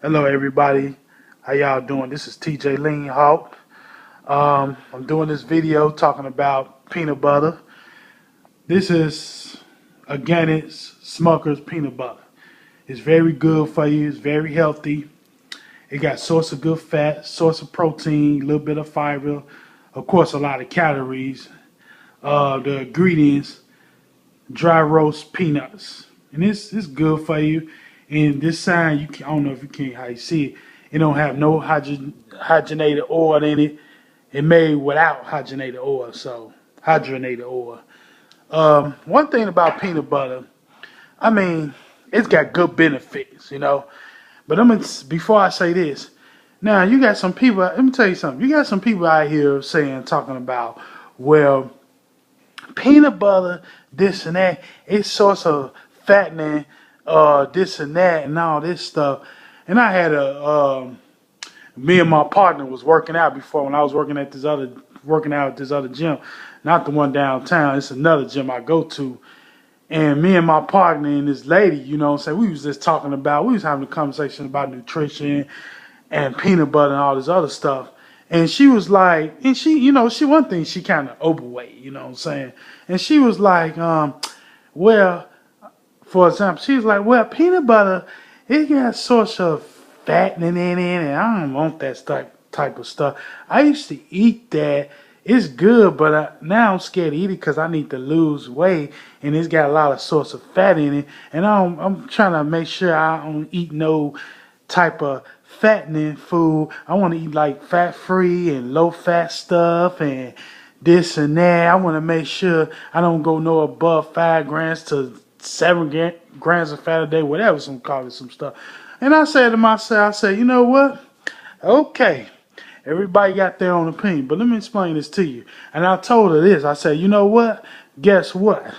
Hello, everybody. How y'all doing? This is TJ Lean Hawk. I'm doing this video talking about peanut butter. This is organic Smucker's peanut butter. It's very good for you. It's very healthy. It got source of good fat, source of protein, a little bit of fiber, of course, a lot of calories. The ingredients: dry roast peanuts, and it's good for you. And this sign, I don't know if you can how you see it. It don't have no hydrogenated oil in it. It made without hydrogenated oil, so hydrogenated oil. One thing about peanut butter, I mean, it's got good benefits, you know. But before I say this, now you got some people. Let me tell you something. You got some people out here talking about, well, peanut butter, this and that, it's sorts of fattening, this and that, and all this stuff. And I had me and my partner was working out before when I was working out at this other gym, not the one downtown. It's another gym I go to. And me and my partner and this lady, you know what I'm saying, we was just we was having a conversation about nutrition and peanut butter and all this other stuff. And she was like, and she, one thing, she kind of overweight, you know what I'm saying? And she was like, well, for example, she was like, well, peanut butter, it got sorts of fattening in it, and I don't want that type of stuff. I used to eat that. It's good, but now I'm scared to eat it because I need to lose weight, and it's got a lot of sorts of fat in it. And I'm trying to make sure I don't eat no type of fattening food. I want to eat like fat free and low fat stuff and this and that. I want to make sure I don't go no above 5 grams to 7 grams of fat a day, whatever some call it, some stuff. And I said to myself, I said, you know what? Okay. Everybody got their own opinion, but let me explain this to you. And I told her this. I said, you know what? Guess what?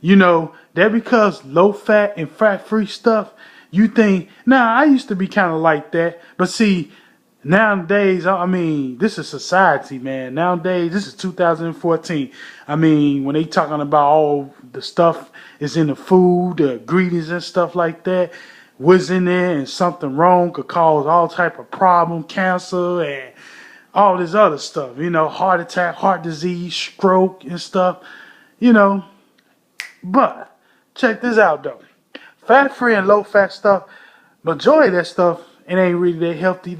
That because low fat and fat free stuff, you think, now I used to be kind of like that, but see, nowadays, I mean, this is society, man. Nowadays, this is 2014. I mean, when they talking about all the stuff is in the food, the ingredients and stuff like that, what's in there and something wrong could cause all type of problem, cancer and all this other stuff, heart attack, heart disease, stroke and stuff, you know. But check this out though. Fat free and low fat stuff, majority of that stuff, it ain't really that healthy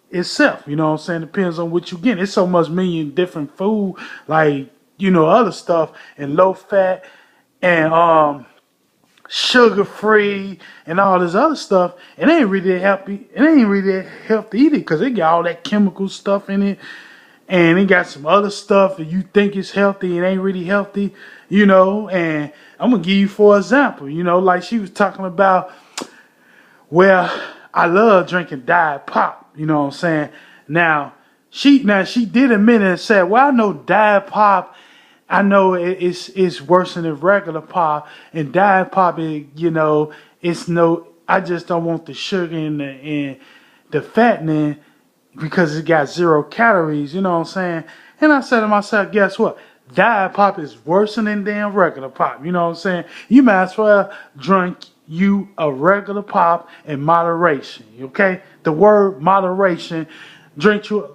itself. You know what I'm saying? Depends on what you get. It's so much million different food, like, other stuff and low fat and sugar free and all this other stuff. It ain't really that healthy. It ain't really that healthy either because it got all that chemical stuff in it. And it got some other stuff that you think is healthy and ain't really healthy, and I'm going to give you for example, like she was talking about, well, I love drinking Diet Pop, you know what I'm saying? Now she did admit it and said, well, I know Diet Pop, I know it's worse than the regular pop, and Diet Pop, it's no, I just don't want the sugar and the fattening because it got 0 calories, you know what I'm saying? And I said to myself, guess what? Diet Pop is worse than damn regular pop, you know what I'm saying? You might as well drink you a regular pop in moderation, okay? The word moderation, drink you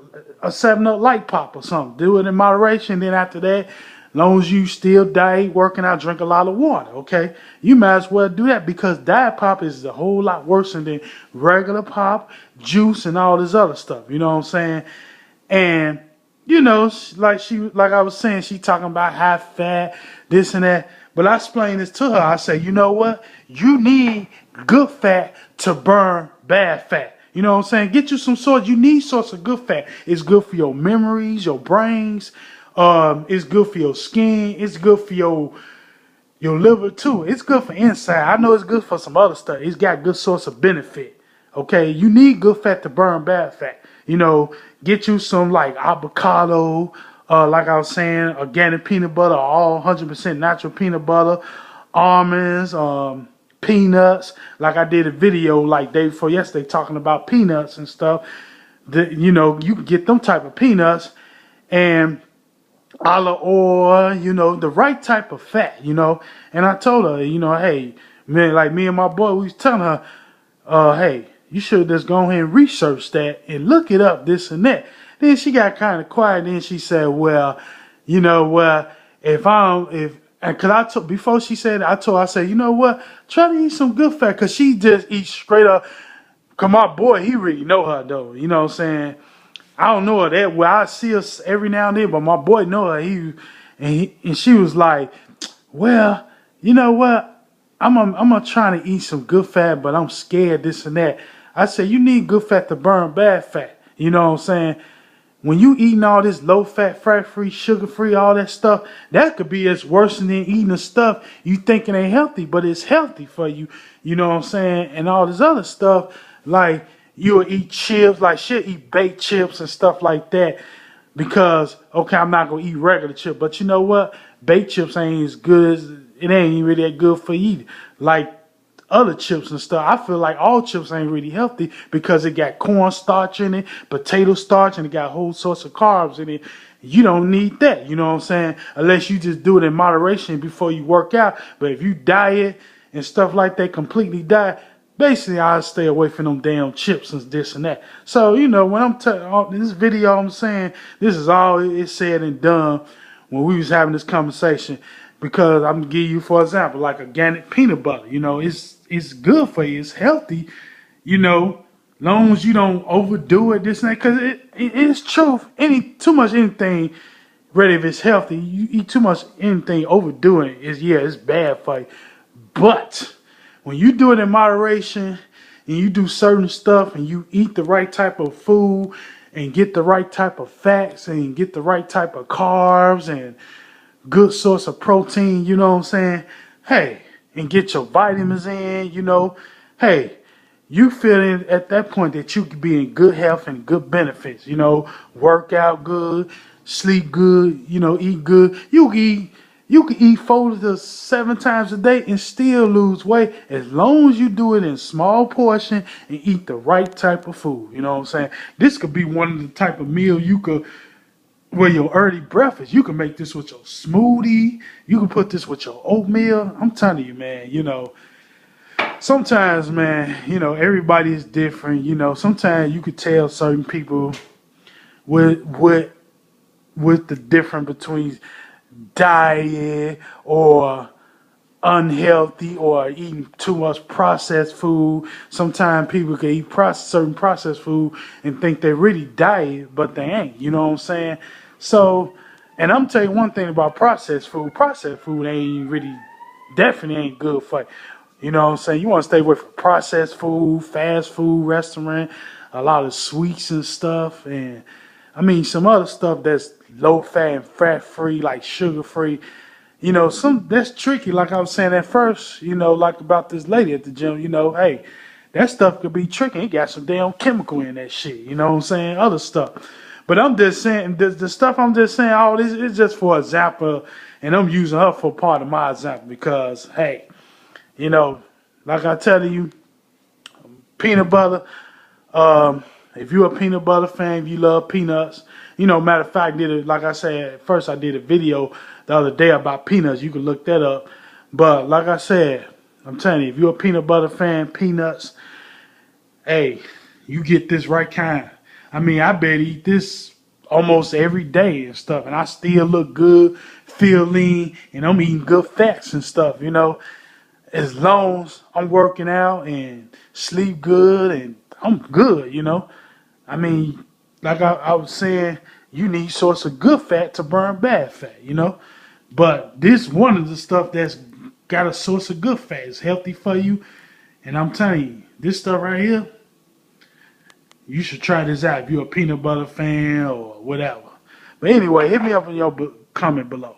a 7-Up light pop or something. Do it in moderation, then after that, long as you still diet, working out, drink a lot of water, okay? You might as well do that because Diet Pop is a whole lot worse than regular pop, juice, and all this other stuff. You know what I'm saying? And, like I was saying, she talking about high fat, this and that. But I explained this to her. I say, you know what? You need good fat to burn bad fat. You know what I'm saying? Get you you need sorts of good fat. It's good for your memories, your brains. It's good for your skin. It's good for your liver too. It's good for inside. I know it's good for some other stuff. It's got good source of benefit. Okay, you need good fat to burn bad fat. Get you some like avocado. Like I was saying, organic peanut butter, all 100% natural peanut butter, almonds, peanuts. Like I did a video like day before yesterday talking about peanuts and stuff. You can get them type of peanuts and olive oil, the right type of fat, And I told her, hey, man, like me and my boy, we was telling her, hey, you should just go ahead and research that and look it up, this and that. Then she got kind of quiet. Then she said, well, you know, well, because I told, before she said it, I said, you know what, try to eat some good fat, because she just eats straight up. Because my boy, he really know her, though. You know what I'm saying? I don't know her that well. I see her every now and then, but my boy know her. And she was like, well, you know what? I'm trying to eat some good fat, but I'm scared this and that. I said, you need good fat to burn bad fat. You know what I'm saying? When you eating all this low fat, fat free, sugar free, all that stuff, that could be as worse than eating the stuff you thinking ain't healthy, but it's healthy for you. You know what I'm saying? And all this other stuff, like you'll eat chips, like she'll eat baked chips and stuff like that. Because, okay, I'm not going to eat regular chips, but you know what? Baked chips ain't as good as, it ain't really that good for you either. Like other chips and stuff, I feel like all chips ain't really healthy because it got cornstarch in it, potato starch, and it got whole sorts of carbs in it. You don't need that, you know what I'm saying? Unless you just do it in moderation before you work out. But if you diet and stuff like that, completely diet, basically I'll stay away from them damn chips and this and that. So, you know, when I'm in this video, I'm saying this is all it's said and done when we was having this conversation. Because I'm gonna give you, for example, like organic peanut butter. You know, it's good for you. It's healthy. You know, long as you don't overdo it, this and that. Because it's truth. Too much anything, really, if it's healthy, you eat too much anything, overdoing it it's bad for you. But when you do it in moderation and you do certain stuff and you eat the right type of food and get the right type of fats and get the right type of carbs and good source of protein, you know what I'm saying? Hey, and get your vitamins in, you know. Hey, you feeling at that point that you could be in good health and good benefits, you know, work out good, sleep good, you know, eat good. You can eat 4 to 7 times a day and still lose weight as long as you do it in small portion and eat the right type of food. You know what I'm saying? This could be one of the type of meal you could, well, your early breakfast, you can make this with your smoothie. You can put this with your oatmeal. I'm telling you, man, you know, sometimes, man, you know, everybody is different. You know, sometimes you could tell certain people with the difference between diet or unhealthy or eating too much processed food. Sometimes people can eat certain processed food and think they really diet, but they ain't. You know what I'm saying? So, and I'm telling you one thing about processed food. Processed food ain't really, definitely ain't good for you. You know what I'm saying? You want to stay away from processed food, fast food, restaurant, a lot of sweets and stuff. And I mean, some other stuff that's low fat and fat free, like sugar free. You know, that's tricky. Like I was saying at first, you know, like about this lady at the gym, you know, hey, that stuff could be tricky. It got some damn chemical in that shit. You know what I'm saying? Other stuff. But I'm just saying, the stuff I'm just saying, all this is just for example, and I'm using her for part of my example because, hey, you know, like I tell you, peanut butter. If you're a peanut butter fan, if you love peanuts, you know, matter of fact, like I said, at first I did a video the other day about peanuts. You can look that up. But like I said, I'm telling you, if you're a peanut butter fan, peanuts, hey, you get this right kind. I mean, I better eat this almost every day and stuff, and I still look good, feel lean, and I'm eating good fats and stuff, you know. As long as I'm working out and sleep good and I'm good, you know. I mean, like I was saying, you need source of good fat to burn bad fat, you know. But this one of the stuff that's got a source of good fat. It's healthy for you. And I'm telling you, this stuff right here, you should try this out if you're a peanut butter fan or whatever. But anyway, hit me up in your comment below.